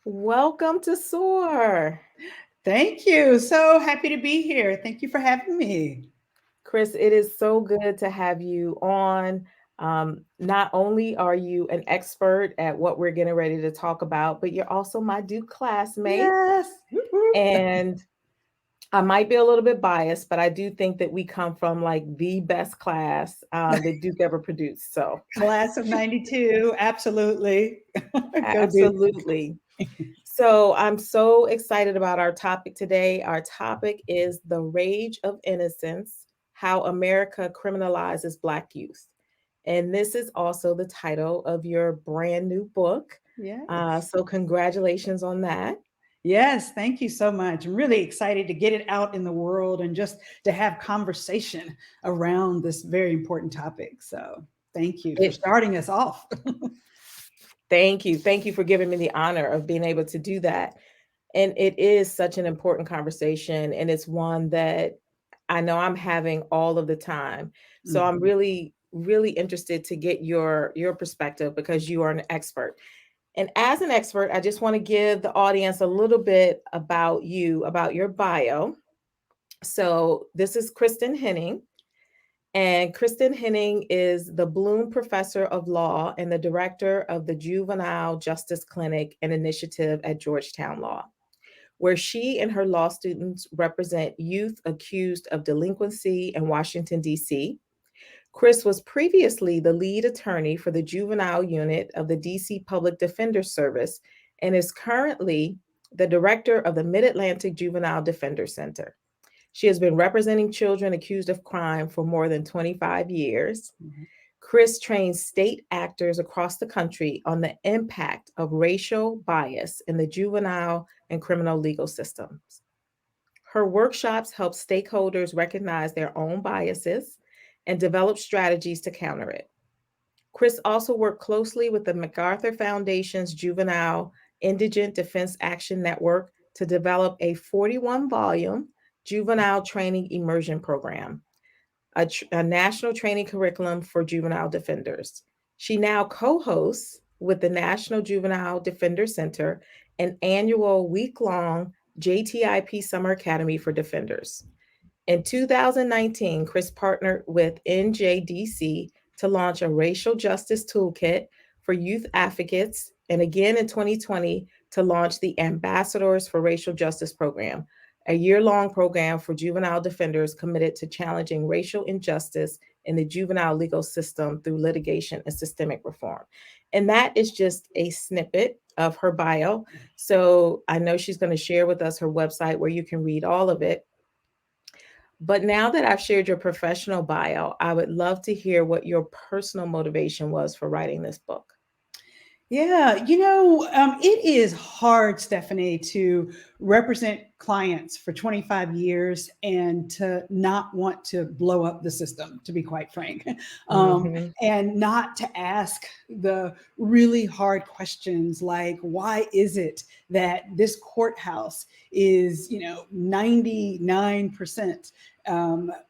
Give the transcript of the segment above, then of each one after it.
Welcome to SOAR. Thank you. So happy to be here. Thank you for having me. Chris, it is so good to have you on. Not only are you an expert at what we're getting ready to talk about, but you're also my Duke classmate. Yes. Whoop, whoop. And I might be a little bit biased, but I do think that we come from like the best class that Duke ever produced. So, Class of 92. Absolutely. Go do. absolutely. So, I'm so excited about our topic today. Our topic is the Rage of Innocence: How America Criminalizes Black Youth. And this is also the title of your brand new book. Yes. So, congratulations on that. Yes. Thank you so much. I'm really excited to get it out in the world and just to have conversation around this very important topic. So thank you for It, starting us off. thank you. Thank you for giving me the honor of being able to do that. And it is such an important conversation. And it's one that I know I'm having all of the time. So I'm Mhm. really interested to get your perspective because you are an expert. And as an expert, I just want to give the audience a little bit about you, about your bio. So this is Kristen Henning. And Kristen Hinning is the Bloom Professor of Law and the Director of the Juvenile Justice Clinic and Initiative at Georgetown Law, where she and her law students represent youth accused of delinquency in Washington, D.C. Chris was previously the lead attorney for the juvenile unit of the D.C. Public Defender Service and is currently the director of the Mid Atlantic Juvenile Defender Center. She has been representing children accused of crime for more than 25 years. Mhm. Chris trains state actors across the country on the impact of racial bias in the juvenile and criminal legal systems. Her workshops help stakeholders recognize their own biases and develop strategies to counter it. Chris also worked closely with the MacArthur Foundation's Juvenile Indigent Defense Action Network to develop a 41-volume juvenile training immersion program, a national training curriculum for juvenile defenders. She now co hosts with the National Juvenile Defender Center an annual week long JTIP Summer Academy for Defenders. In 2019, Chris partnered with NJDC to launch a racial justice toolkit for youth advocates, and again in 2020 to launch the Ambassadors for Racial Justice program, a year long program for juvenile defenders committed to challenging racial injustice in the juvenile legal system through litigation and systemic reform. And that is just a snippet of her bio. So I know she's going to share with us her website where you can read all of it. But now that I've shared your professional bio, I would love to hear what your personal motivation was for writing this book. Yeah, it is hard, Stephanie, to represent clients for 25 years and to not want to blow up the system, to be quite frank, Hmm. and not to ask the really hard questions like, why is it that this courthouse is, 99%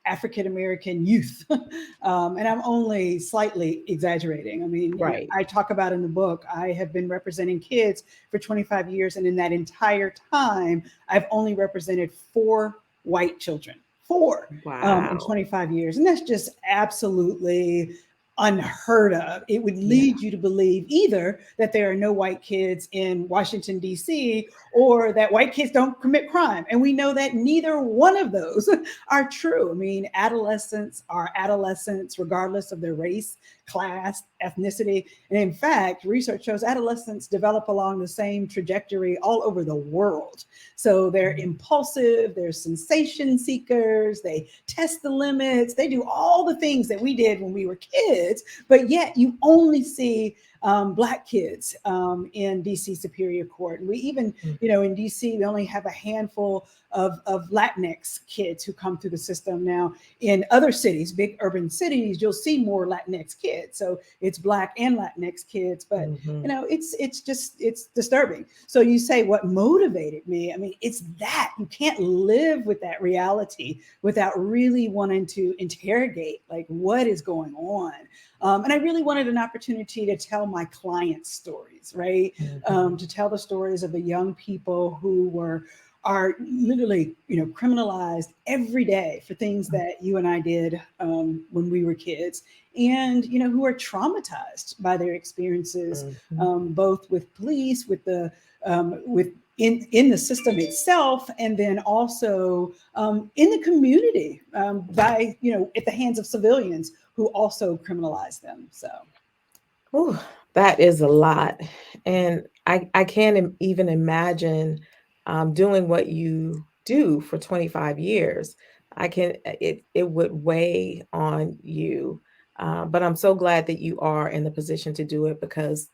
African American youth? And I'm only slightly exaggerating. I mean, Right. I talk about in the book, I have been representing kids for 25 years. And in that entire time, I've only represented four white children, four in Wow. 25 years. And that's just absolutely unheard of. It would Yeah. lead you to believe either that there are no white kids in Washington, D.C., or that white kids don't commit crime. And we know that neither one of those are true. I mean, adolescents are adolescents regardless of their race, class, ethnicity. And in fact, research shows adolescents develop along the same trajectory all over the world. So they're impulsive, they're sensation seekers, they test the limits, they do all the things that we did when we were kids, but yet you only see Black kids in DC Superior Court. And we even, Mhm. in DC, we only have a handful of Latinx kids who come through the system. Now, in other cities, big urban cities, you'll see more Latinx kids. So it's Black and Latinx kids, but Mhm. it's disturbing. So you say what motivated me? I mean, it's that you can't live with that reality without really wanting to interrogate like what is going on. And I really wanted an opportunity to tell my clients' stories, right? Mhm. To tell the stories of the young people who are literally, criminalized every day for things that you and I did when we were kids, and who are traumatized by their experiences, Mhm. both with police, with in the system itself, and then also in the community, by at the hands of civilians who also criminalize them. So Ooh, that is a lot. And I can't even imagine doing what you do for 25 years. It would weigh on you. But I'm so glad that you are in the position to do it because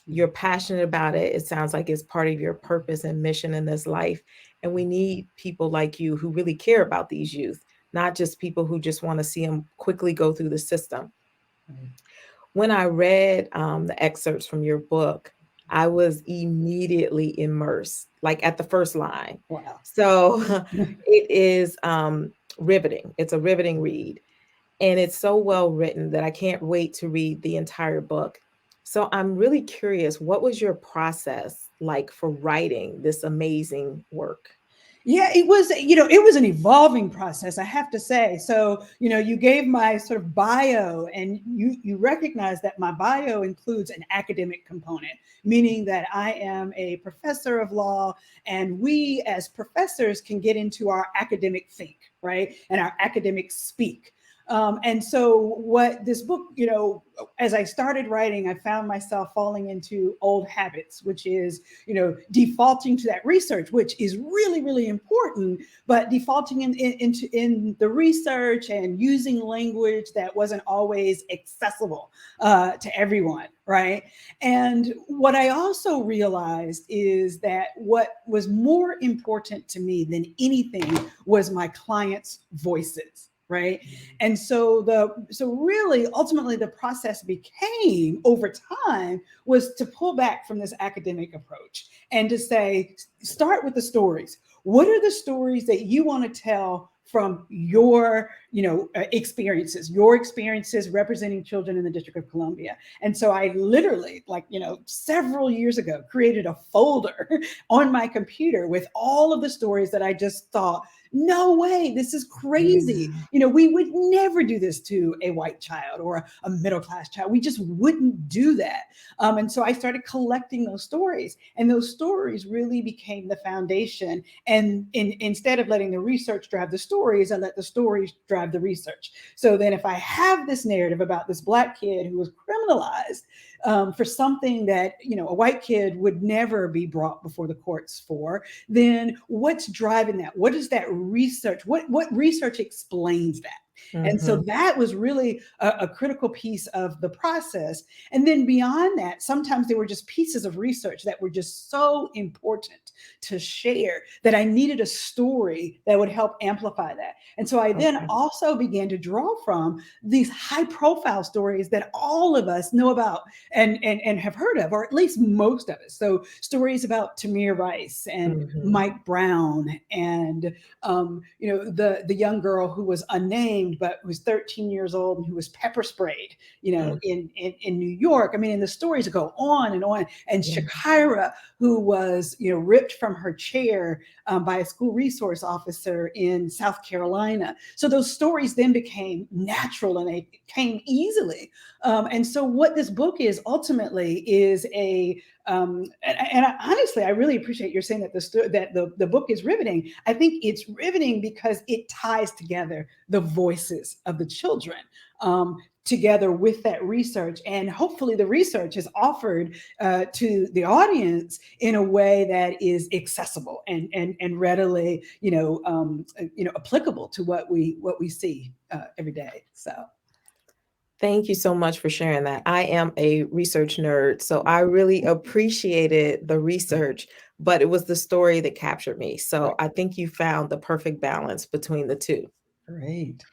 you're passionate about it. It sounds like it's part of your purpose and mission in this life. And we need people like you who really care about these youth, not just people who just want to see them quickly go through the system. When I read the excerpts from your book, I was immediately immersed, like at the first line. wow. So it is riveting. It's a riveting read. And it's so well written that I can't wait to read the entire book. So I'm really curious, what was your process like for writing this amazing work? Yeah, it was an evolving process, I have to say. So, you gave my sort of bio, and you recognize that my bio includes an academic component, meaning that I am a professor of law, and we as professors can get into our academic think, right? And our academic speak. And so, what this book, as I started writing, I found myself falling into old habits, which is, defaulting to that research, which is really, really important, but defaulting in the research and using language that wasn't always accessible to everyone, right? And what I also realized is that what was more important to me than anything was my clients' voices, right? And so really ultimately the process became over time was to pull back from this academic approach and to say, start with the stories. What are the stories that you want to tell from your experiences representing children in the District of Columbia? And so I literally, like, several years ago, created a folder on my computer with all of the stories that I just thought, no way, this is crazy. Yeah. We would never do this to a white child or a middle class child. We just wouldn't do that. And so I started collecting those stories, and those stories really became the foundation. And instead of letting the research drive the stories, I let the stories drive the research. So then, if I have this narrative about this Black kid who was criminalized for something that a white kid would never be brought before the courts for, then what's driving that? What is that research? What research explains that? And so Mhm. that was really a critical piece of the process. And then beyond that, sometimes there were just pieces of research that were just so important to share that I needed a story that would help amplify that. And so I then Okay. also began to draw from these high profile stories that all of us know about and have heard of, or at least most of us. So stories about Tamir Rice and Mhm. Mike Brown, and the young girl who was unnamed but was 13 years old and who was pepper sprayed, Mm. in New York. I mean, and the stories go on and on. And Yeah. Shakira, who was ripped from her chair by a school resource officer in South Carolina. So those stories then became natural and they came easily. And so what this book is ultimately is honestly, I really appreciate your saying that the book is riveting. I think it's riveting because it ties together the voices of the children. Together with that research, and hopefully the research is offered to the audience in a way that is accessible and readily applicable to what we see every day. So Thank you so much for sharing that. I am a research nerd, so I really appreciated the research, but it was the story that captured me. So I think you found the perfect balance between the two. great.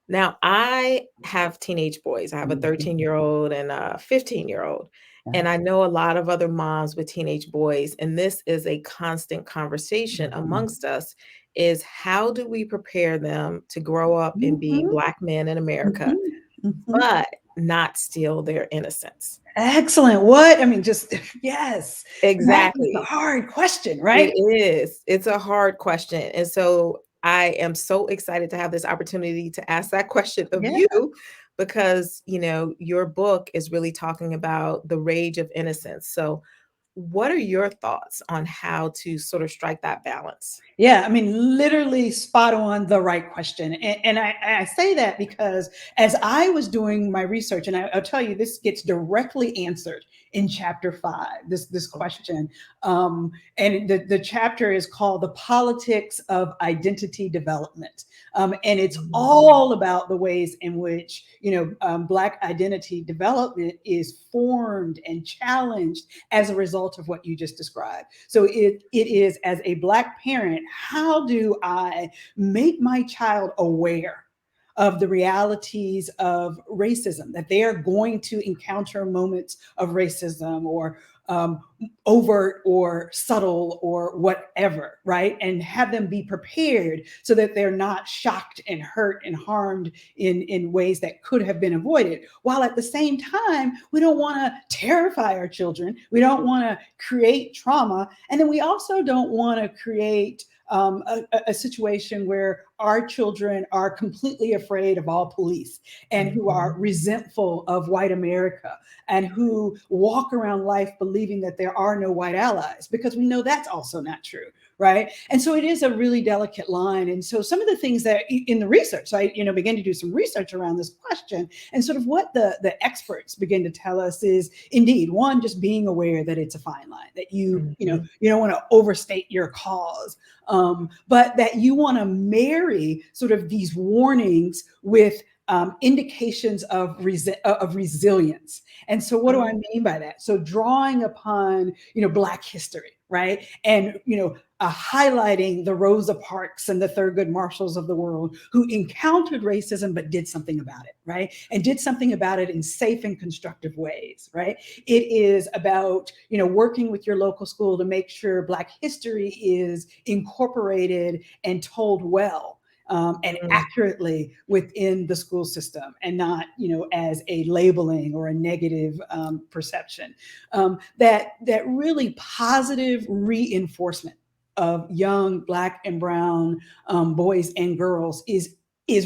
Now, I have teenage boys. I have a 13-year-old and a 15-year-old. And I know a lot of other moms with teenage boys, and this is a constant conversation amongst us, is how do we prepare them to grow up and be Mhm, Black men in America? mhm, mhm. But not steal their innocence? Excellent. What? I mean, just yes. And that is the Exactly. hard question, It right? is. It's a hard question. And so I am so excited to have this opportunity to ask that question of Yeah. you because, your book is really talking about the rage of innocence. So, what are your thoughts on how to sort of strike that balance? Yeah, I mean, literally spot on the right question. And I say that because as I was doing my research, and I'll tell you, this gets directly answered in chapter 5, this Okay. question. And the chapter is called The Politics of Identity Development. And it's Mhm. all about the ways in which, Black identity development is formed and challenged as a result of what you just described. So it is, as a Black parent, how do I make my child aware of the realities of racism, that they are going to encounter moments of racism or um, overt or subtle or whatever, right? And have them be prepared so that they're not shocked and hurt and harmed in ways that could have been avoided. While at the same time, we don't want to terrify our children. We don't want to create trauma. And then we also don't want to create a situation where our children are completely afraid of all police and who are Mhm. resentful of white America and who walk around life believing that there are no white allies, because we know that's also not true, right? And so it is a really delicate line. And so some of the things that in the research, I began to do some research around this question, and sort of what the experts begin to tell us is, indeed, one, just being aware that it's a fine line, that Mhm. you don't want to overstate your cause, but that you want to marry sort of these warnings with indications of resilience. And so, what do I Oh. mean by that? So, drawing upon Black history, right, and highlighting the Rosa Parks and the Thurgood Marshalls of the world who encountered racism but did something about it, right, and did something about it in safe and constructive ways, right. It is about working with your local school to make sure Black history is incorporated and told well, and Mm. accurately within the school system, and not as a labeling or a negative perception. That really positive reinforcement of young Black and brown boys and girls is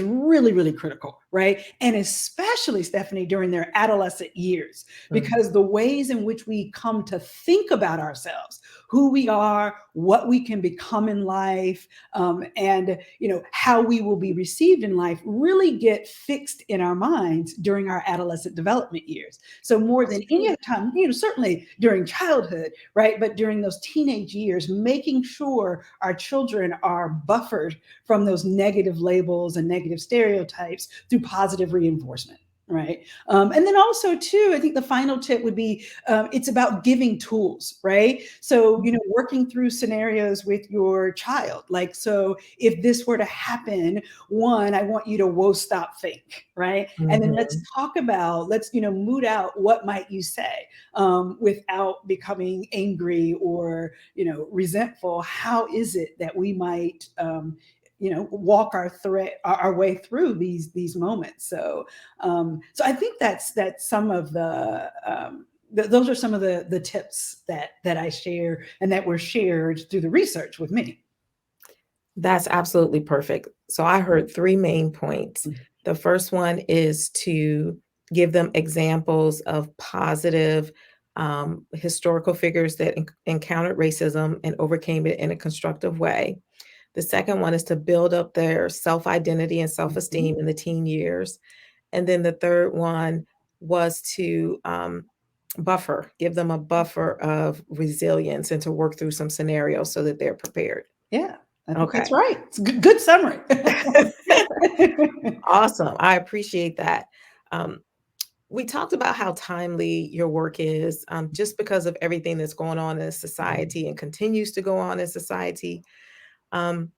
really, really critical, right? And especially, Stephanie, during their adolescent years, Mm. because the ways in which we come to think about ourselves, who we are, what we can become in life, and how we will be received in life, really get fixed in our minds during our adolescent development years. So more That's than any true. other time, certainly during childhood, right? But during those teenage years, making sure our children are buffered from those negative labels and negative stereotypes through positive reinforcement. Right. And then also, too, I think the final tip would be it's about giving tools, right? So, working through scenarios with your child. Like, so if this were to happen, one, I want you to whoa, stop, think, right? And then let's Mhm. talk about, let's, moot out what might you say without becoming angry or, resentful. How is it that we might, walk our way through these moments. So I think that's some of those are some of the tips that I share and that were shared through the research with me. That's absolutely perfect. So I heard 3 main points. The first one is to give them examples of positive, historical figures that encountered racism and overcame it in a constructive way. The second one is to build up their self-identity and Mhm. self-esteem in the teen years. And then the third one was to, give them a buffer of resilience and to work through some scenarios so that they're prepared. Yeah, I think that's Okay. right. It's a good summary. Awesome. I appreciate that. Um, we talked about how timely your work is, just because of everything that's going on in society and continues to go on in society. Um,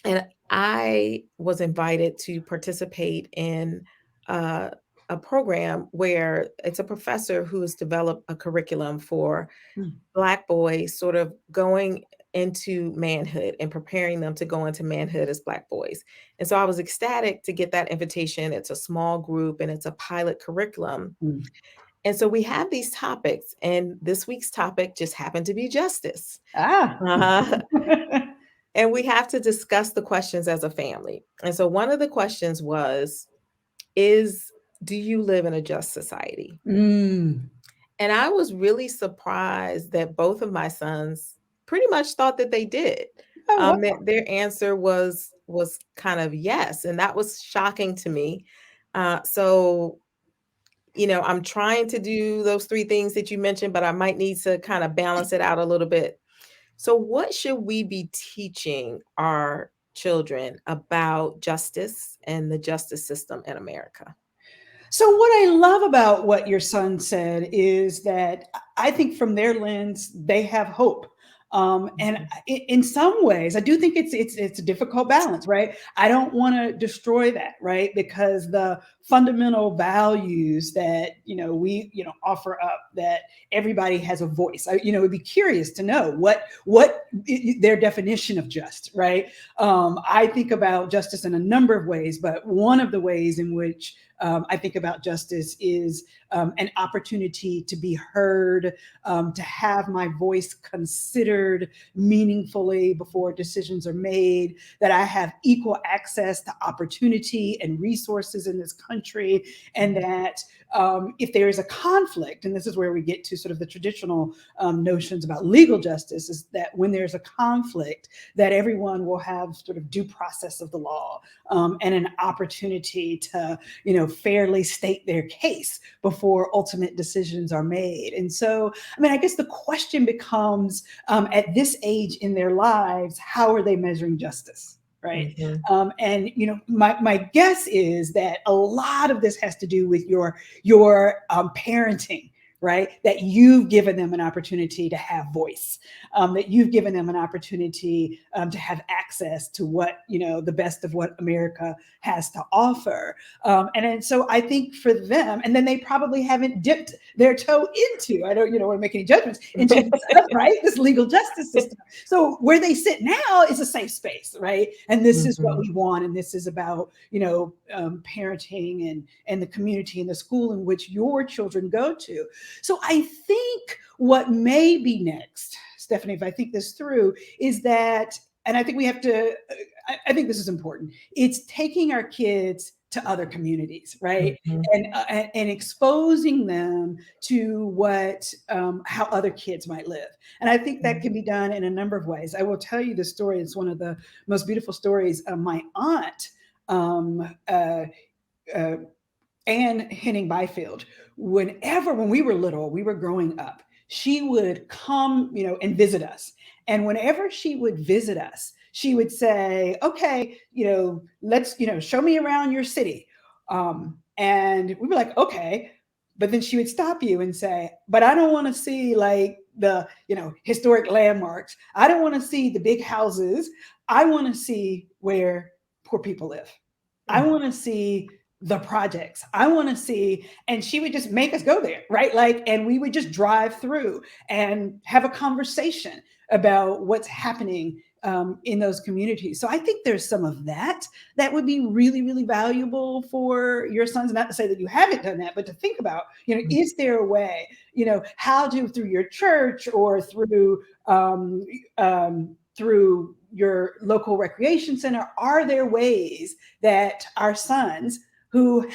and I was invited to participate in uh, a program where it's a professor who has developed a curriculum for Mm. Black boys, sort of going into manhood and preparing them to go into manhood as Black boys. And so I was ecstatic to get that invitation. It's a small group and it's a pilot curriculum. Mm. And so we have these topics, and this week's topic just happened to be justice. Ah. Uh, and we have to discuss the questions as a family. And so one of the questions was, do you live in a just society? Mm. And I was really surprised that both of my sons pretty much thought that they did. Oh, wow. Their answer was kind of yes, and that was shocking to me. So, I'm trying to do those three things that you mentioned, but I might need to kind of balance it out a little bit. So, what should we be teaching our children about justice and the justice system in America? So, what I love about what your son said is that I think from their lens, they have hope. And Mhm. in some ways, I do think it's a difficult balance, right? I don't want to destroy that, right? Because the fundamental values that we offer up, that everybody has a voice. Would be curious to know what their definition of just, right? I think about justice in a number of ways, but one of the ways in which I think about justice is an opportunity to be heard, to have my voice considered meaningfully before decisions are made, that I have equal access to opportunity and resources in this country, and that if there is a conflict, and this is where we get to sort of the traditional notions about legal justice, is that when there's a conflict, that everyone will have sort of due process of the law, and an opportunity to fairly state their case before ultimate decisions are made. And so, I guess the question becomes, at this age in their lives, how are they measuring justice? Right. Mhm. And my guess is that a lot of this has to do with your parenting, right? That you've given them an opportunity to have voice, that you've given them an opportunity to have access to what, the best of what America has to offer. And so I think for them, and then they probably haven't dipped their toe into, I don't, want to make any judgments, into this, right? This legal justice system. So where they sit now is a safe space, right? And this is what Mhm. we want. And this is about, parenting and the community and the school in which your children go to. So I think what may be next, Stephanie, if I think this through, is that, and I think we have to, I think this is important. It's taking our kids to other communities, right? Mhm. And exposing them to how other kids might live. And I think that can be done in a number of ways. I will tell you the story. It's one of the most beautiful stories. My aunt, Anne Henning Byfield, when we were little, we were growing up, she would come, and visit us. And whenever she would visit us, she would say, okay, let's, show me around your city. And we were like, okay. But then she would stop you and say, but I don't want to see like the, historic landmarks. I don't want to see the big houses. I want to see where poor people live. I want to see the projects. I want to see, and she would just make us go there, right? Like, and we would just drive through and have a conversation about what's happening in those communities. So I think there's some of that would be really, really valuable for your sons. Not to say that you haven't done that, but to think about, is there a way, how to, through your church or through your local recreation center, are there ways that our sons who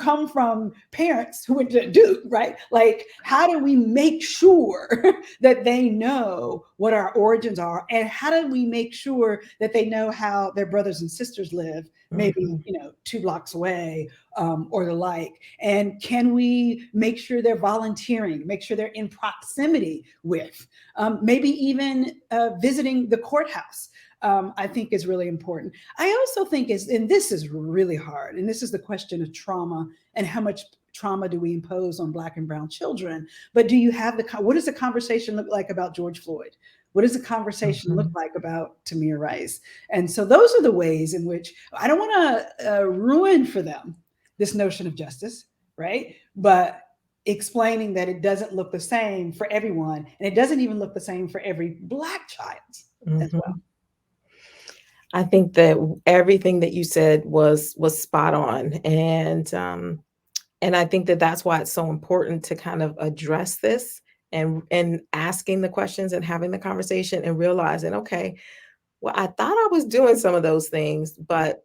come from parents who went to Duke, right? Like, how do we make sure that they know what our origins are? And how do we make sure that they know how their brothers and sisters live, maybe, 2 blocks away, or the like? And can we make sure they're volunteering, make sure they're in proximity with, maybe even visiting the courthouse? I think is really important. I also think and this is really hard, and this is the question of trauma and how much trauma do we impose on Black and brown children. But do you have what does the conversation look like about George Floyd? What does the conversation look like about Tamir Rice? And so those are the ways in which I don't want to ruin for them this notion of justice, right? But explaining that it doesn't look the same for everyone, and it doesn't even look the same for every Black child as well. Mhm. I think that everything that you said was spot on, and I think that that's why it's so important to kind of address this and asking the questions and having the conversation and realizing, okay, well, I thought I was doing some of those things, but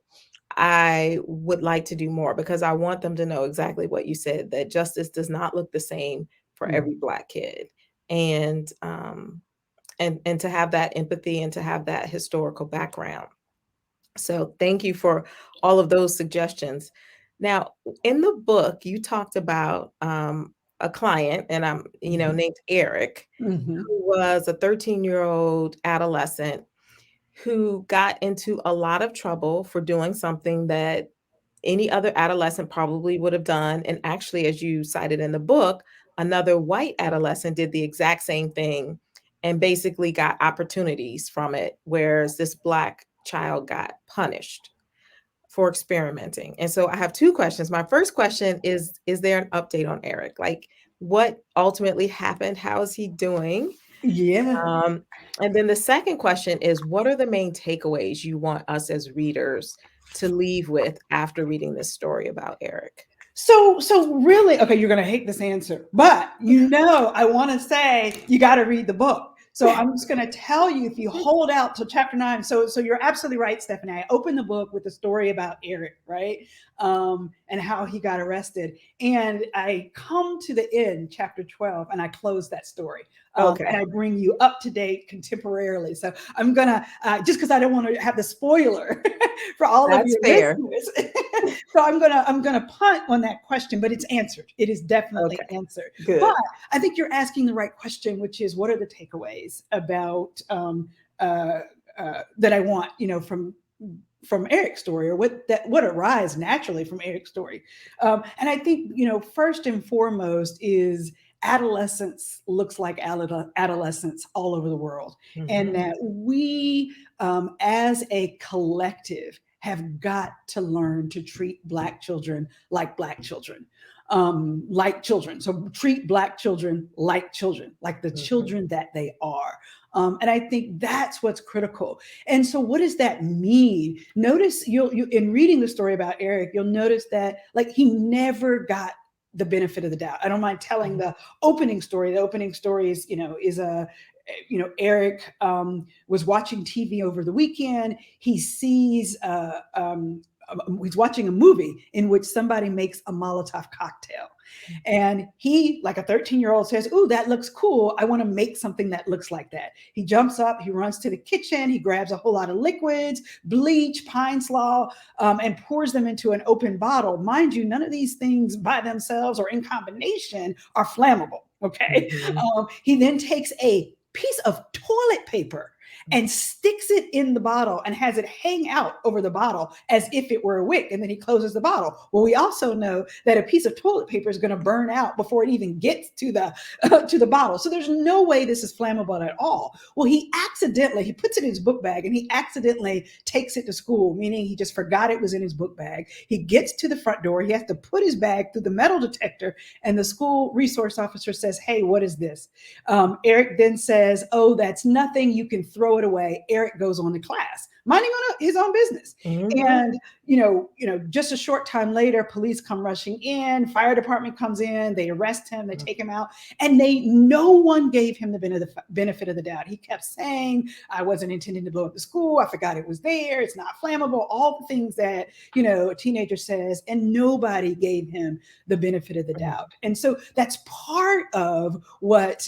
I would like to do more because I want them to know exactly what you said, that justice does not look the same for Mm. every Black kid. And and to have that empathy and to have that historical background. So thank you for all of those suggestions. Now, in the book, you talked about a client, and I'm, Mhm. named Eric, Mhm. who was a 13-year-old adolescent who got into a lot of trouble for doing something that any other adolescent probably would have done. And actually, as you cited in the book, another white adolescent did the exact same thing and basically got opportunities from it, whereas this Black child got punished for experimenting. And so I have two questions. My first question is there an update on Eric? Like, what ultimately happened? How is he doing? Yeah. Um, and then the second question is, what are the main takeaways you want us as readers to leave with after reading this story about Eric? So really, okay, you're gonna hate this answer, but I want to say you got to read the book. So I'm just gonna tell you, if you hold out till chapter 9. So you're absolutely right, Stephanie. I opened the book with the story about Eric, right, and how he got arrested, and I come to the end, chapter 12, and I close that story. And Okay, I bring you up to date contemporarily. So I'm gonna just because I don't want to have the spoiler for all of that's your fair. listeners. So I'm gonna punt on that question, but it's answered. It is definitely Okay, answered. But good. I think you're asking the right question, which is, what are the takeaways about uh, that I want, from Eric's story, or what arise naturally from Eric's story. And I think, first and foremost is adolescence looks like adolescence all over the world, and Mhm, that we, as a collective, have got to learn to treat Black children like Black children, like children. So treat Black children, like the mhm, children that they are. And I think that's what's critical. And so, what does that mean? Notice, you in reading the story about Eric, you'll notice that, like, he never got the benefit of the doubt. I don't mind telling mhm, the opening story. The opening story is a Eric was watching TV over the weekend. He sees he's watching a movie in which somebody makes a Molotov cocktail. And he, like a 13-year-old, says, "Ooh, that looks cool. I want to make something that looks like that." He jumps up, he runs to the kitchen, he grabs a whole lot of liquids, bleach, pine slaw, and pours them into an open bottle. Mind you, none of these things by themselves or in combination are flammable. Okay. mhm, He then takes a piece of toilet paper and sticks it in the bottle and has it hang out over the bottle as if it were a wick. And then he closes the bottle. Well, we also know that a piece of toilet paper is going to burn out before it even gets to the to the bottle. So there's no way this is flammable at all. Well, he puts it in his book bag, and he accidentally takes it to school, meaning he just forgot it was in his book bag. He gets to the front door. He has to put his bag through the metal detector, and the school resource officer says, "Hey, what is this?" Eric then says, "Oh, that's nothing. You can throw it away." Eric goes on to class, minding on his own business. mhm, And just a short time later, police come rushing in, fire department comes in, they arrest him, they take him out, and no one gave him the benefit of the doubt. He kept saying, "I wasn't intending to blow up the school. I forgot it was there. It's not flammable." All the things that a teenager says, and nobody gave him the benefit of the mhm, doubt. And so that's part of what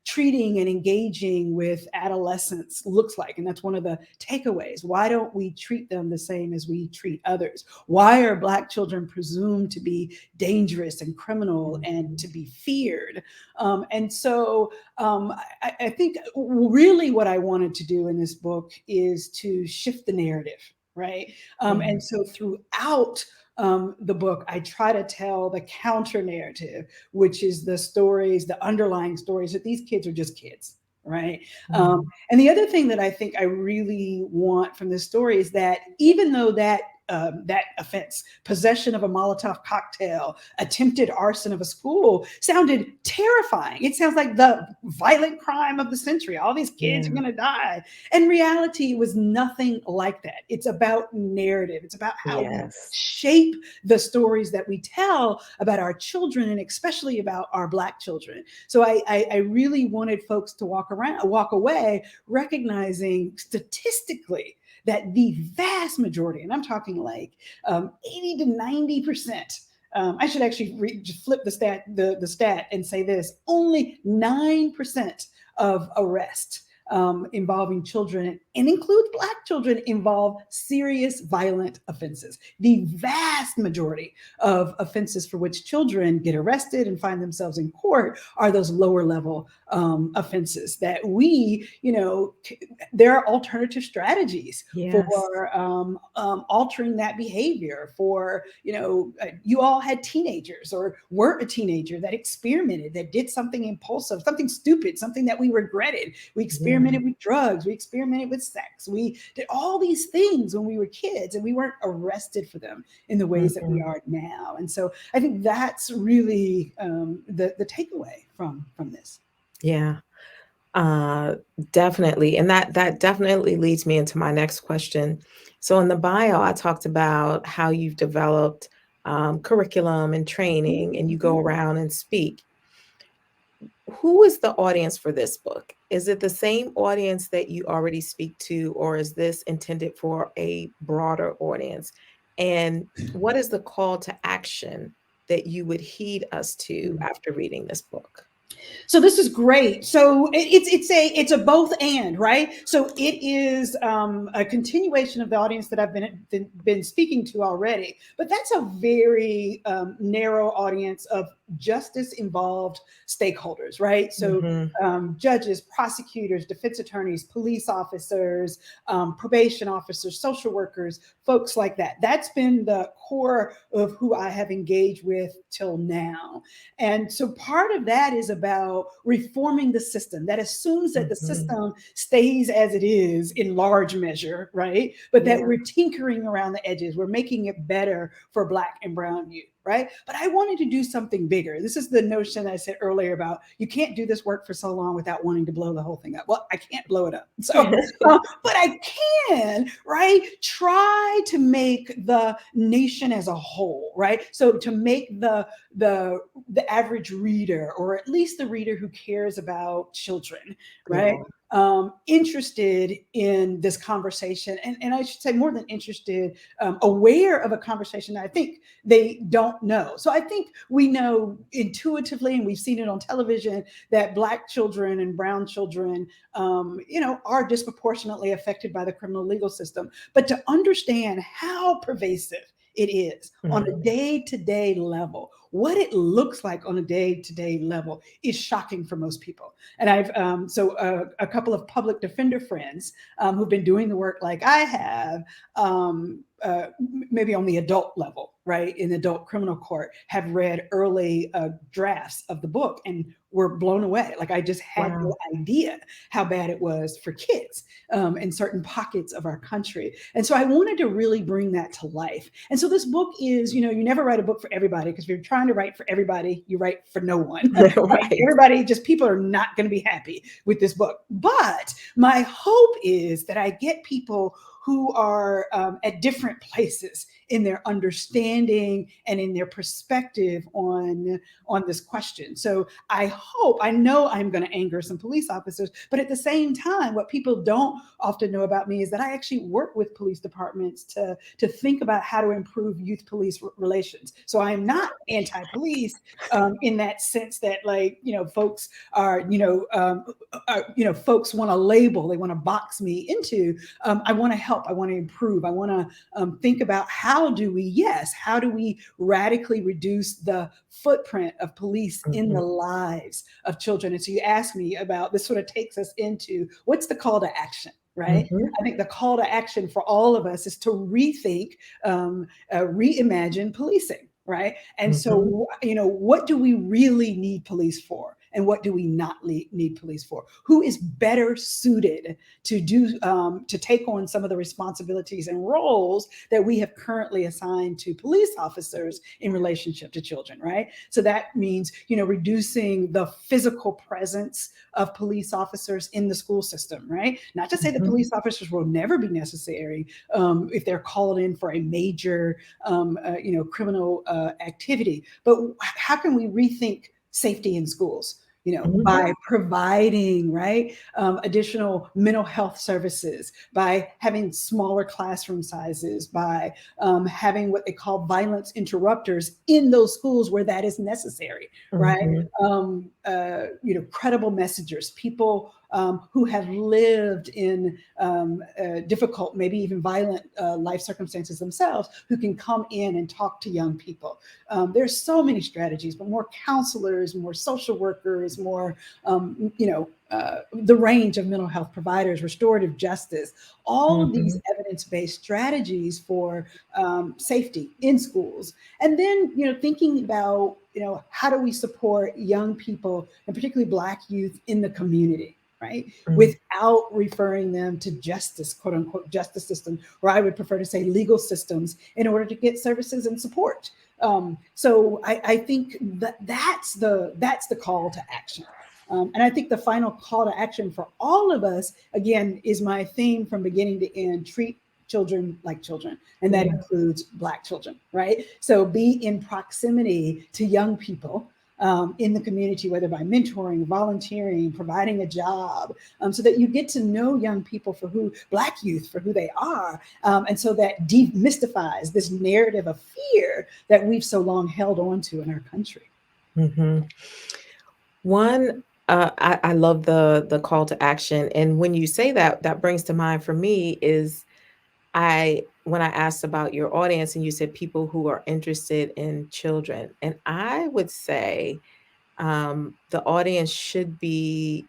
treating and engaging with adolescents looks like. And that's one of the takeaways. Why don't we treat them the same as we treat others? Why are Black children presumed to be dangerous and criminal and mhm, to be feared? And so I think really what I wanted to do in this book is to shift the narrative, right? And mhm, so throughout the book, I try to tell the counter narrative, which is the underlying stories that these kids are just kids, right? mhm, And the other thing that I think I really want from this story is that, even though that that offense. Possession of a Molotov cocktail, attempted arson of a school sounded terrifying. It sounds like the violent crime of the century. All these kids are going to die. And reality was nothing like that. It's about narrative. It's about how we shape the stories that we tell about our children, and especially about our Black children. So I really wanted folks to walk away recognizing statistically that the vast majority, and I'm talking like 80 to 90%. I should actually just flip the stat and say this: only 9% of arrests involving children, and include Black children, involve serious violent offenses. The vast majority of offenses for which children get arrested and find themselves in court are those lower level offenses that we, there are alternative strategies for altering that behavior. For, you all had teenagers or weren't a teenager that experimented, that did something impulsive, something stupid, something that we regretted. We experimented with drugs. We experimented with sex. We did all these things when we were kids, and we weren't arrested for them in the ways that we are now. And so I think that's really the takeaway from this. Yeah, definitely. And that definitely leads me into my next question. So in the bio, I talked about how you've developed curriculum and training, and you go around and speak. Who is the audience for this book? Is it the same audience that you already speak to, or is this intended for a broader audience? And what is the call to action that you would heed us to after reading this book? So this is great. So it's a both and, right? So it is a continuation of the audience that I've been speaking to already, but that's a very narrow audience of justice involved stakeholders, right? So judges, prosecutors, defense attorneys, police officers, probation officers, social workers, folks like that. That's been the core of who I have engaged with till now. And so part of that is about reforming the system that assumes that the system stays as it is in large measure, right? But that we're tinkering around the edges. We're making it better for Black and brown youth, right? But I wanted to do something bigger. This is the notion I said earlier about you can't do this work for so long without wanting to blow the whole thing up. Well, I can't blow it up. So, but I can, right? Try to make the nation as a whole, right? So to make the average reader, or at least the reader who cares about children, right? Interested in this conversation, and I should say more than interested, aware of a conversation that I think they don't know. So I think we know intuitively, and we've seen it on television, that Black children and brown children, are disproportionately affected by the criminal legal system. But to understand how pervasive it is on a day-to-day level, what it looks like on a day-to-day level is shocking for most people. And I've a couple of public defender friends who've been doing the work like I have, maybe on the adult level, right, in adult criminal court, have read early drafts of the book and were blown away. Like, I just had no idea how bad it was for kids in certain pockets of our country. And so I wanted to really bring that to life. And so this book is, you never write a book for everybody, because if you're trying to write for everybody, you write for no one. Right? Everybody, just people are not going to be happy with this book. But my hope is that I get people who are at different places in their understanding and in their perspective on this question. So I know I'm going to anger some police officers, but at the same time, what people don't often know about me is that I actually work with police departments to think about how to improve youth-police relations. So I am not anti-police in that sense that, like, folks are, folks want to label, they want to box me into. I want to help. I want to improve. I want to think about how do we radically reduce the footprint of police in the lives of children? And so you asked me about, this sort of takes us into what's the call to action, right? I think the call to action for all of us is to rethink, reimagine policing, right? And so, what do we really need police for? and what do we not need police for? Who is better suited to do to take on some of the responsibilities and roles that we have currently assigned to police officers in relationship to children, right? So that means, reducing the physical presence of police officers in the school system, right? Not to say that police officers will never be necessary if they're called in for a major, criminal activity, but how can we rethink safety in schools? By providing, right, additional mental health services, by having smaller classroom sizes, by having what they call violence interrupters in those schools where that is necessary, right? Credible messengers, people who have lived in difficult, maybe even violent life circumstances themselves, who can come in and talk to young people. There's so many strategies, but more counselors, more social workers, more, the range of mental health providers, restorative justice, all of these evidence-based strategies for safety in schools. And then, thinking about, how do we support young people, and particularly Black youth in the community, right? Without referring them to justice, quote unquote, justice system, or I would prefer to say legal systems, in order to get services and support. So I think that's the call to action. And I think the final call to action for all of us, again, is my theme from beginning to end: treat children like children. And that includes Black children, right? So be in proximity to young people in the community, whether by mentoring, volunteering, providing a job, so that you get to know young people Black youth for who they are. And so that demystifies this narrative of fear that we've so long held on to in our country. One, I love the call to action. And when you say that, that brings to mind for me is when I asked about your audience and you said people who are interested in children, and I would say the audience should be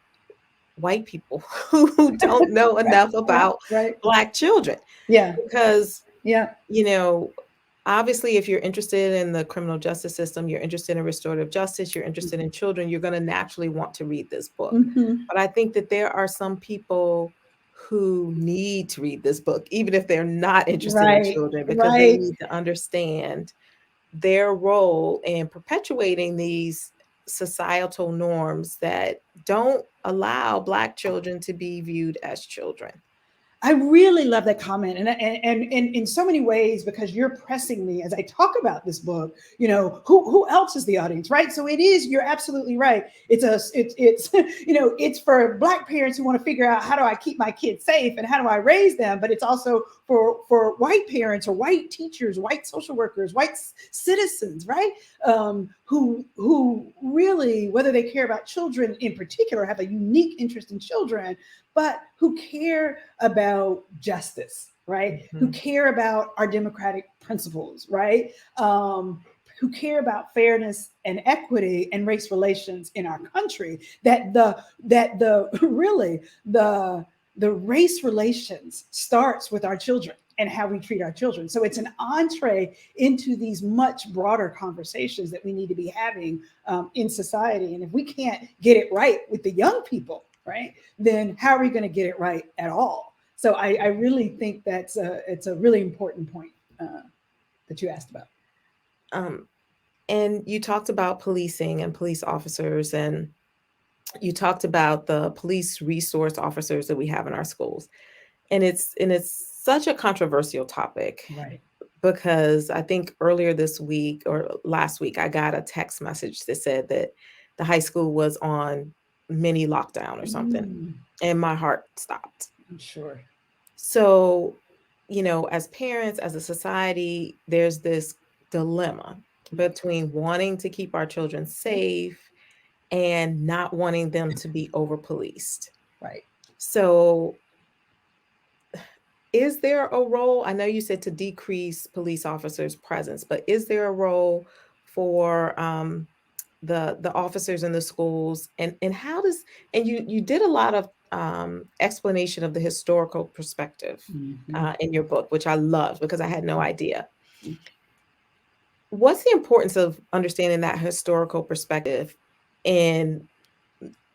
white people who don't know enough about Black children. Yeah. Because, Yeah. Obviously, if you're interested in the criminal justice system, you're interested in restorative justice, you're interested in children, you're going to naturally want to read this book. But I think that there are some people who need to read this book, even if they're not interested in children, because they need to understand their role in perpetuating these societal norms that don't allow Black children to be viewed as children. I really love that comment, and in so many ways, because you're pressing me as I talk about this book. Who else is the audience, right? So it is. You're absolutely right. It's for Black parents who want to figure out, how do I keep my kids safe and how do I raise them? But it's also for white parents or white teachers, white social workers, white citizens, right? Who really, whether they care about children in particular, have a unique interest in children, but who care about justice, right? Who care about our democratic principles, right? Who care about fairness and equity and race relations in our country. That the race relations starts with our children and how we treat our children. So it's an entree into these much broader conversations that we need to be having in society. And if we can't get it right with the young people, right, then how are we going to get it right at all? So I really think it's a really important point that you asked about. And you talked about policing and police officers, and you talked about the police resource officers that we have in our schools. And it's such a controversial topic, right? Because I think earlier this week or last week, I got a text message that said that the high school was on mini lockdown or something, and my heart stopped. I'm sure. So, as parents, as a society, there's this dilemma between wanting to keep our children safe and not wanting them to be over policed. Right. So is there a role? I know you said to decrease police officers' presence, but is there a role for the officers in the schools? And how does, and you did a lot of explanation of the historical perspective in your book, which I loved because I had no idea. What's the importance of understanding that historical perspective in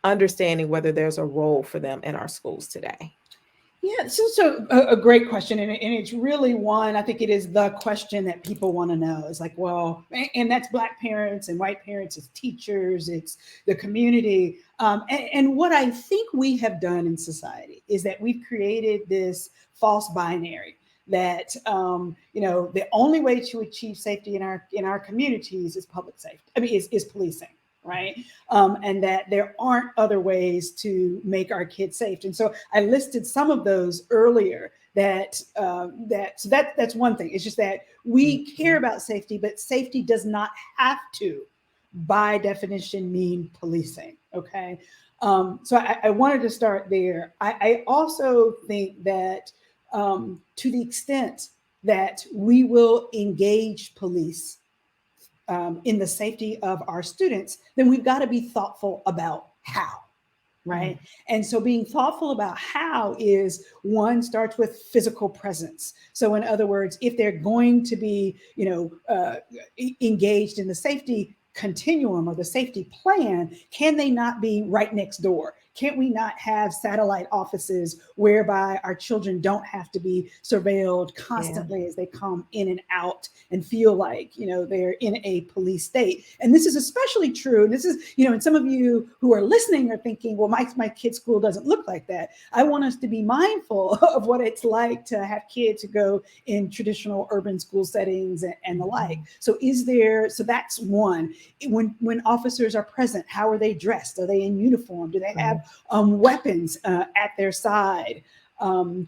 understanding whether there's a role for them in our schools today? Yeah, so a great question, and it's really one. I think it is the question that people want to know. It's like, well, and that's Black parents and white parents, it's teachers, it's the community, and what I think we have done in society is that we've created this false binary that the only way to achieve safety in our communities is public safety. I mean, is policing, right? And that there aren't other ways to make our kids safe. And so I listed some of those earlier. That's one thing. It's just that we care about safety, but safety does not have to, by definition, mean policing. Okay. So I wanted to start there. I also think that to the extent that we will engage police in the safety of our students, then we've got to be thoughtful about how, right? And so being thoughtful about how is, one, starts with physical presence. So in other words, if they're going to be, engaged in the safety continuum or the safety plan, can they not be right next door? Can't we not have satellite offices whereby our children don't have to be surveilled constantly as they come in and out and feel like, they're in a police state? And this is especially true. And this is, and some of you who are listening are thinking, well, my kid's school doesn't look like that. I want us to be mindful of what it's like to have kids who go in traditional urban school settings and the like. So that's one. When officers are present, how are they dressed? Are they in uniform? Do they have weapons at their side? Do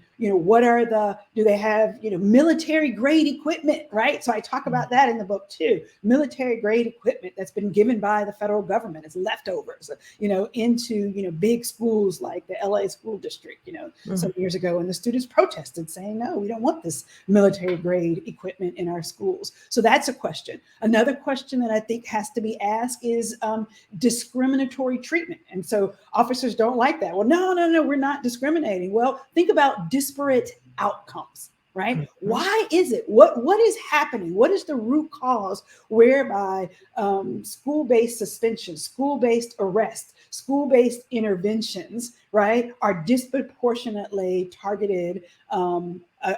they have, military grade equipment, right? So I talk about that in the book too. Military grade equipment that's been given by the federal government as leftovers, into, big schools like the LA school district, some years ago, and the students protested saying, no, we don't want this military grade equipment in our schools. So that's a question. Another question that I think has to be asked is discriminatory treatment. And so officers don't like that. Well, no, we're not discriminating. Well, think about disparate outcomes, right? Why is it? What is happening? What is the root cause whereby school-based suspensions, school-based arrests, school-based interventions, right, are disproportionately targeted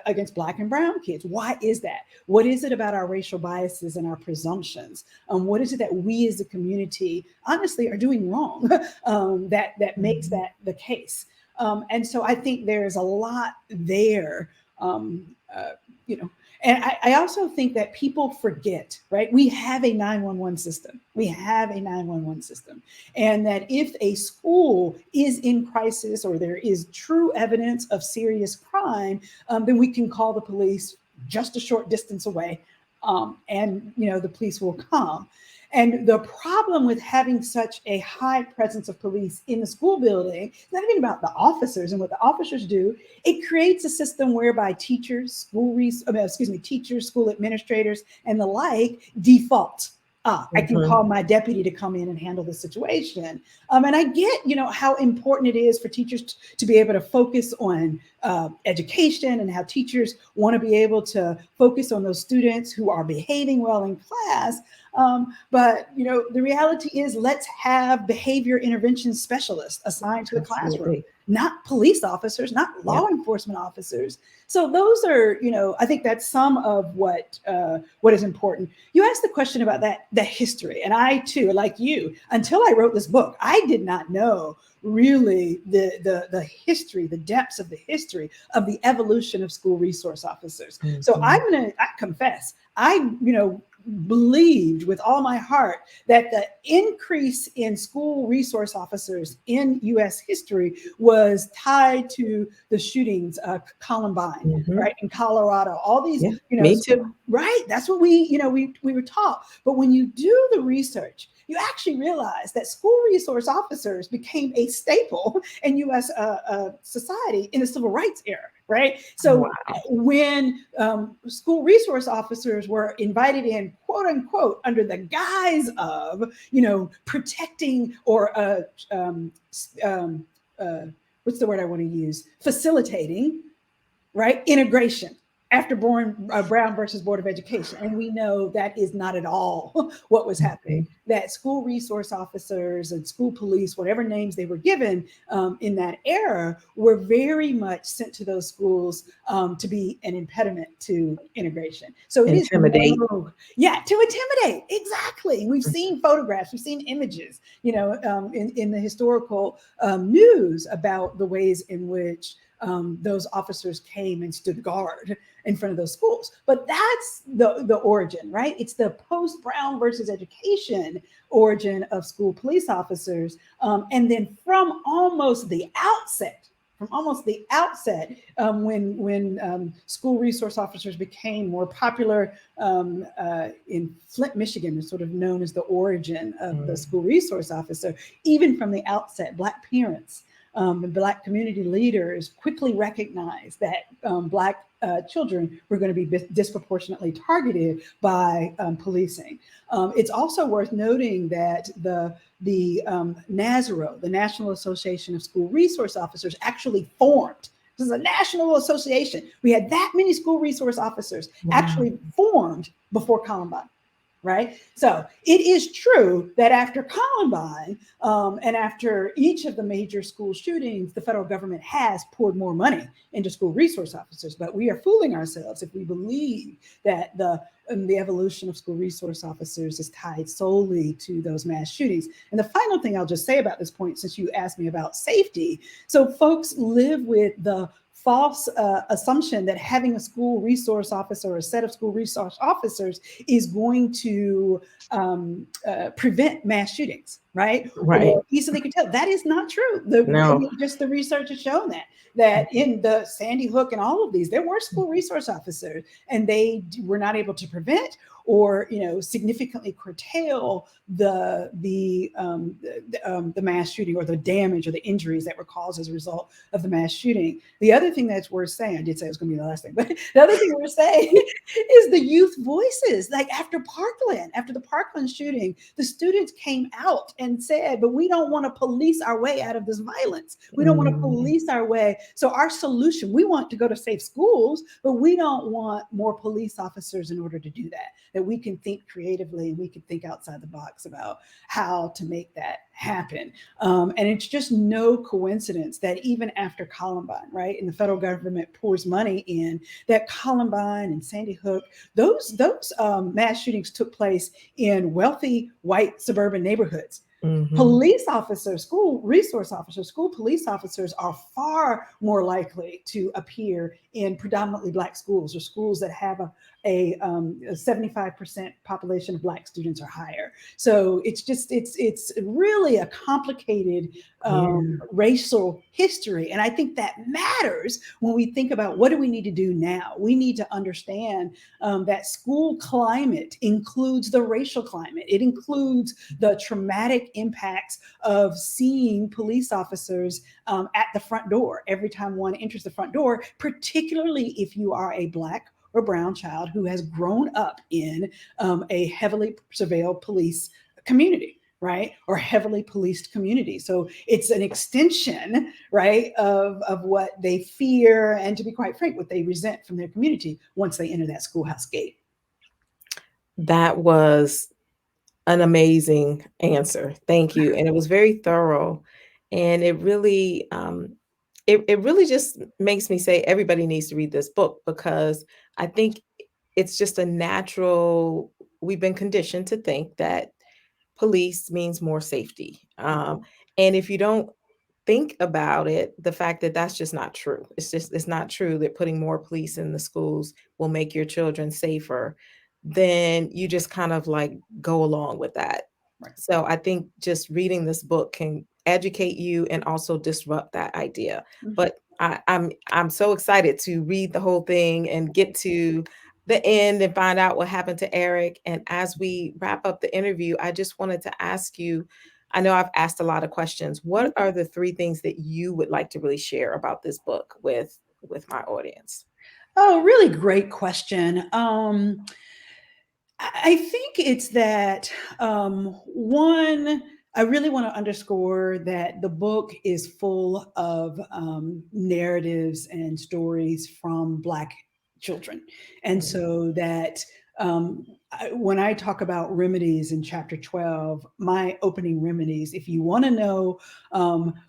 against Black and brown kids? Why is that? What is it about our racial biases and our presumptions? What is it that we as a community honestly are doing wrong that makes that the case? And so I think there's a lot there, and I also think that people forget, right? We have a 911 system. And that if a school is in crisis or there is true evidence of serious crime, then we can call the police just a short distance away, and the police will come. And the problem with having such a high presence of police in the school building, it's not even about the officers and what the officers do. It creates a system whereby teachers, school administrators, and the like default. I can call my deputy to come in and handle the situation. And I get, how important it is for teachers to be able to focus on education, and how teachers want to be able to focus on those students who are behaving well in class. But the reality is, let's have behavior intervention specialists assigned to the classroom, not police officers, not law enforcement officers. So those are, I think that's some of what is important. You asked the question about the history, and I too, like you, until I wrote this book, I did not know really the history, the depths of the history of the evolution of school resource officers. So I confess, I believed with all my heart that the increase in school resource officers in U.S. history was tied to the shootings, Columbine, right, in Colorado. All these, me too. Right? That's what we were taught. But when you do the research, you actually realize that school resource officers became a staple in U.S. Society in the civil rights era, right? So when school resource officers were invited in, quote unquote, under the guise of, protecting or what's the word I want to use? Facilitating, right? Integration after Brown versus Board of Education. And we know that is not at all what was happening. That school resource officers and school police, whatever names they were given in that era, were very much sent to those schools to be an impediment to integration. So it is to intimidate. Exactly. We've seen photographs, we've seen images, in the historical news about the ways in which those officers came and stood guard in front of those schools. But that's the origin, right? It's the post-Brown versus Education origin of school police officers. And then from almost the outset, when school resource officers became more popular in Flint, Michigan, is sort of known as the origin of the school resource officer. Even from the outset, Black parents and Black community leaders quickly recognized that Black children were going to be disproportionately targeted by policing. It's also worth noting that the NASRO, the National Association of School Resource Officers, actually formed. This is a national association. We had that many school resource officers actually formed before Columbine. Right. So it is true that after Columbine and after each of the major school shootings, the federal government has poured more money into school resource officers. But we are fooling ourselves if we believe that the evolution of school resource officers is tied solely to those mass shootings. And the final thing I'll just say about this point, since you asked me about safety. So folks live with the false assumption that having a school resource officer or a set of school resource officers is going to prevent mass shootings, right? Or easily curtail. That is not true. Just the research has shown that in the Sandy Hook and all of these, there were school resource officers, and they were not able to prevent or significantly curtail the mass shooting or the damage or the injuries that were caused as a result of the mass shooting. The other thing that's worth saying, I did say it was going to be the last thing, but the other thing we're saying is the youth voices. Like after the Parkland shooting, the students came out and said, but we don't want to police our way out of this violence. We don't want to police our way. So our solution, we want to go to safe schools, but we don't want more police officers in order to do that we can think creatively and we can think outside the box about how to make that happen. And it's just no coincidence that even after Columbine, right, and the federal government pours money in, that Columbine and Sandy Hook, those mass shootings took place in wealthy white suburban neighborhoods. Police officers, school resource officers, school police officers are far more likely to appear in predominantly Black schools or schools that have a 75% population of Black students or higher. So it's really a complicated racial history. And I think that matters when we think about what do we need to do now. We need to understand that school climate includes the racial climate. It includes the traumatic impacts of seeing police officers at the front door every time one enters the front door, particularly if you are a Black or brown child who has grown up in a heavily surveilled police community, right? Or heavily policed community. So it's an extension, right, of what they fear and, to be quite frank, what they resent from their community once they enter that schoolhouse gate. That was an amazing answer. Thank you. And it was very thorough. And it really, it really just makes me say everybody needs to read this book, because I think it's just a natural, we've been conditioned to think that police means more safety. And if you don't think about it, the fact that that's just not true. It's not true that putting more police in the schools will make your children safer. Then you just kind of like go along with that. Right. So I think just reading this book can educate you and also disrupt that idea. But I'm so excited to read the whole thing and get to the end and find out what happened to Eric. And as we wrap up the interview, I just wanted to ask you, I know I've asked a lot of questions. What are the 3 things that you would like to really share about this book with my audience? Oh, really great question. I think it's that, one, I really want to underscore that the book is full of narratives and stories from Black children. And Mhm. so that when I talk about remedies in chapter 12, my opening remedies, if you want to know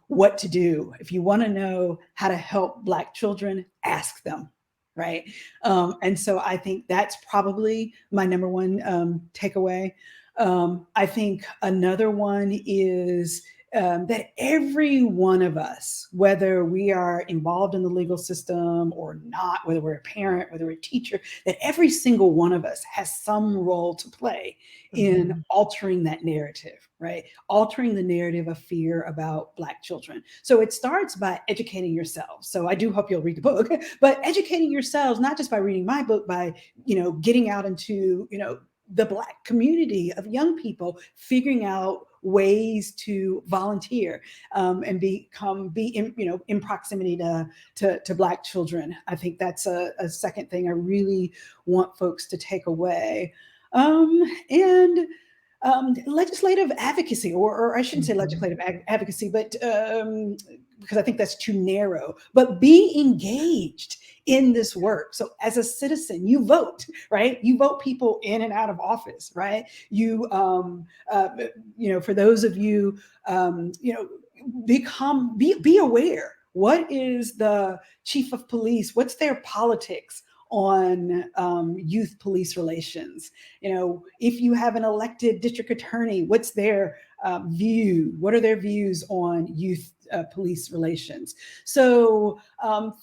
what to do, if you want to know how to help Black children, ask them. Right. And so I think that's probably my number one takeaway. I think another one is that every one of us, whether we are involved in the legal system or not, whether we're a parent, whether we're a teacher, that every single one of us has some role to play in Mhm. altering that narrative, right? Altering the narrative of fear about Black children. So it starts by educating yourselves. So I do hope you'll read the book, but educating yourselves, not just by reading my book, by, getting out into, the Black community of young people, figuring out ways to volunteer and be in proximity to Black children. I think that's a second thing I really want folks to take away. And legislative advocacy, or I shouldn't say Mhm. legislative advocacy, but because I think that's too narrow, but be engaged in this work. So as a citizen, you vote, right? You vote people in and out of office, right? For those of you, be aware. What is the chief of police? What's their politics on youth police relations? If you have an elected district attorney, what's their view? What are their views on youth police relations? So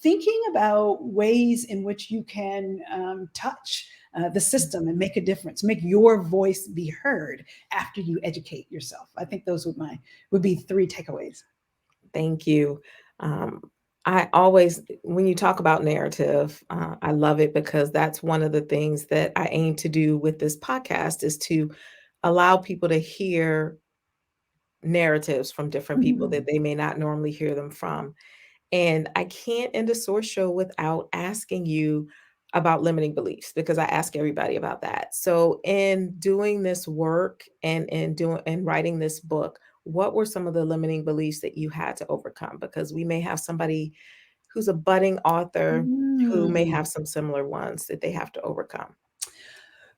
thinking about ways in which you can touch the system and make a difference, make your voice be heard after you educate yourself. I think those would be three takeaways. Thank you. Um, I always, when you talk about narrative, I love it because that's one of the things that I aim to do with this podcast is to allow people to hear narratives from different people Mhm. that they may not normally hear them from. And I can't end a source show without asking you about limiting beliefs because I ask everybody about that. So in doing this work and in doing and writing this book, what were some of the limiting beliefs that you had to overcome? Because we may have somebody who's a budding author who may Mm. have some similar ones that they have to overcome.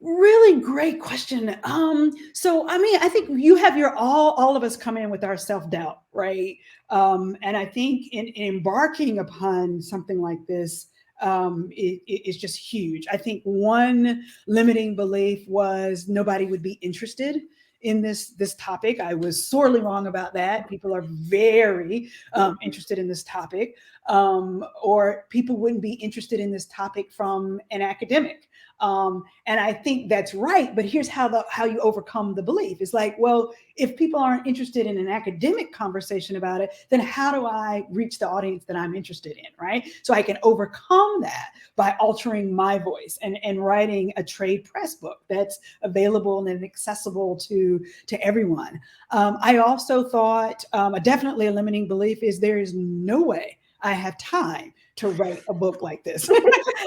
Really great question. So I mean, I think you have all of us come in with our self-doubt, right? And I think in embarking upon something like this, it is just huge. I think one limiting belief was nobody would be interested in this topic. I was sorely wrong about that. People are very interested in this topic, or people wouldn't be interested in this topic from an academic. And I think that's right. But here's how you overcome the belief. It's like, well, if people aren't interested in an academic conversation about it, then how do I reach the audience that I'm interested in, right? So I can overcome that by altering my voice and writing a trade press book that's available and accessible to everyone. I also thought definitely a limiting belief is there is no way I have time to write a book like this.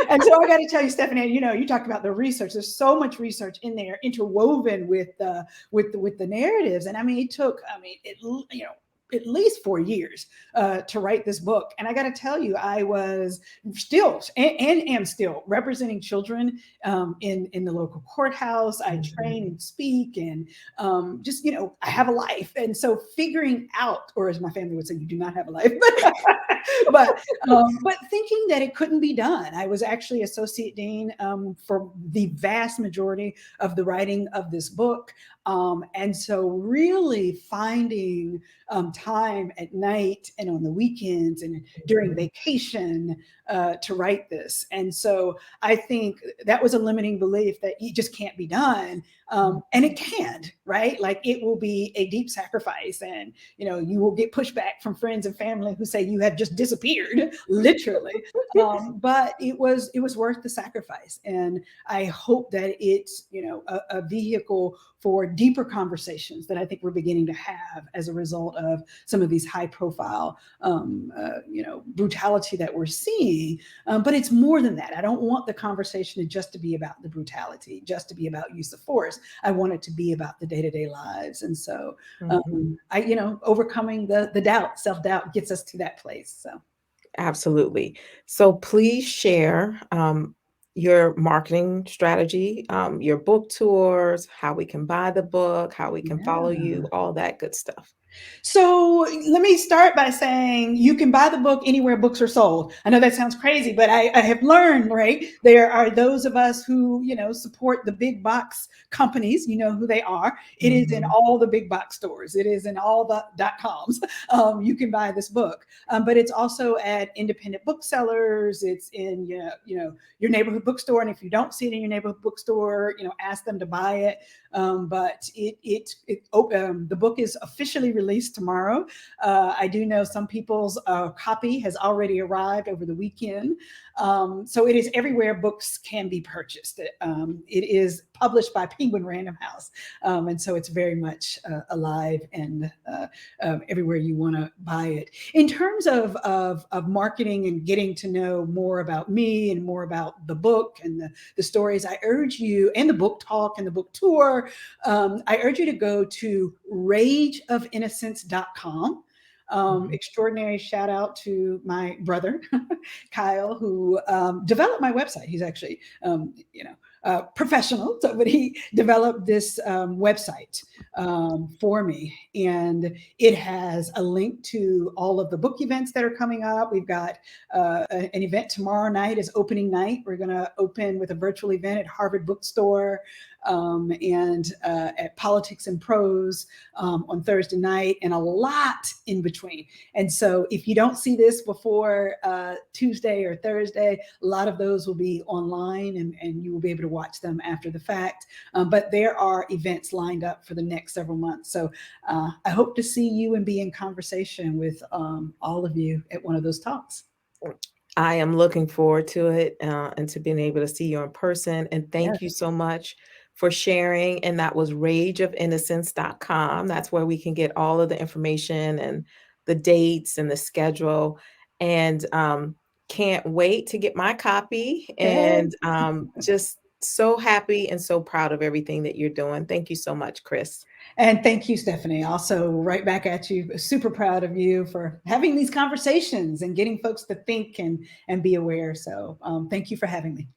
And so I got to tell you, Stephanie, you talked about the research. There's so much research in there, interwoven with the narratives. And I mean, it took, at least 4 years to write this book. And I got to tell you, I was still and am still representing children in the local courthouse. I train Mhm. and speak, and just I have a life. And so figuring out, or as my family would say, you do not have a life, but thinking that it couldn't be done. I was actually associate dean for the vast majority of the writing of this book. And so really finding time at night and on the weekends and during Mhm. vacation to write this. And so I think that was a limiting belief that it just can't be done. And it can't, right? Like it will be a deep sacrifice, and you will get pushback from friends and family who say you have just disappeared, literally. But it was worth the sacrifice, and I hope that it's a vehicle for deeper conversations that I think we're beginning to have as a result of some of these high profile brutality that we're seeing. But it's more than that. I don't want the conversation to be about the brutality, just to be about use of force. I want it to be about the day-to-day lives. And so Mhm. overcoming the doubt, self-doubt gets us to that place. So Absolutely. So please share your marketing strategy, your book tours, how we can buy the book, how we can follow Yeah. you, all that good stuff. So let me start by saying you can buy the book anywhere books are sold. I know that sounds crazy, but I have learned, right? There are those of us who, support the big box companies. You know who they are. It is in Mhm. all the big box stores. It is in all the .coms. You can buy this book, but it's also at independent booksellers. It's in, your neighborhood bookstore. And if you don't see it in your neighborhood bookstore, ask them to buy it. But the book is officially released tomorrow. I do know some people's copy has already arrived over the weekend. So it is everywhere books can be purchased. It is published by Penguin Random House. And so it's very much alive and everywhere you want to buy it. In terms of marketing and getting to know more about me and more about the book and the stories, I urge you, and the book talk and the book tour, I urge you to go to rageofinnocence.com. Mhm. Extraordinary shout out to my brother, Kyle, who developed my website. He's actually, professional, but he developed this website for me. And it has a link to all of the book events that are coming up. We've got an event tomorrow night is opening night. We're going to open with a virtual event at Harvard Bookstore and at Politics and Prose on Thursday night, and a lot in between. And so if you don't see this before Tuesday or Thursday, a lot of those will be online and you will be able to watch them after the fact. But there are events lined up for the next several months. So I hope to see you and be in conversation with all of you at one of those talks. I am looking forward to it and to being able to see you in person. And thank you Yes. so much for sharing. And that was rageofinnocence.com. That's where we can get all of the information and the dates and the schedule. And can't wait to get my copy. Hey. And just so happy and so proud of everything that you're doing. Thank you so much, Chris. And thank you, Stephanie. Also, right back at you. Super proud of you for having these conversations and getting folks to think and be aware. So thank you for having me.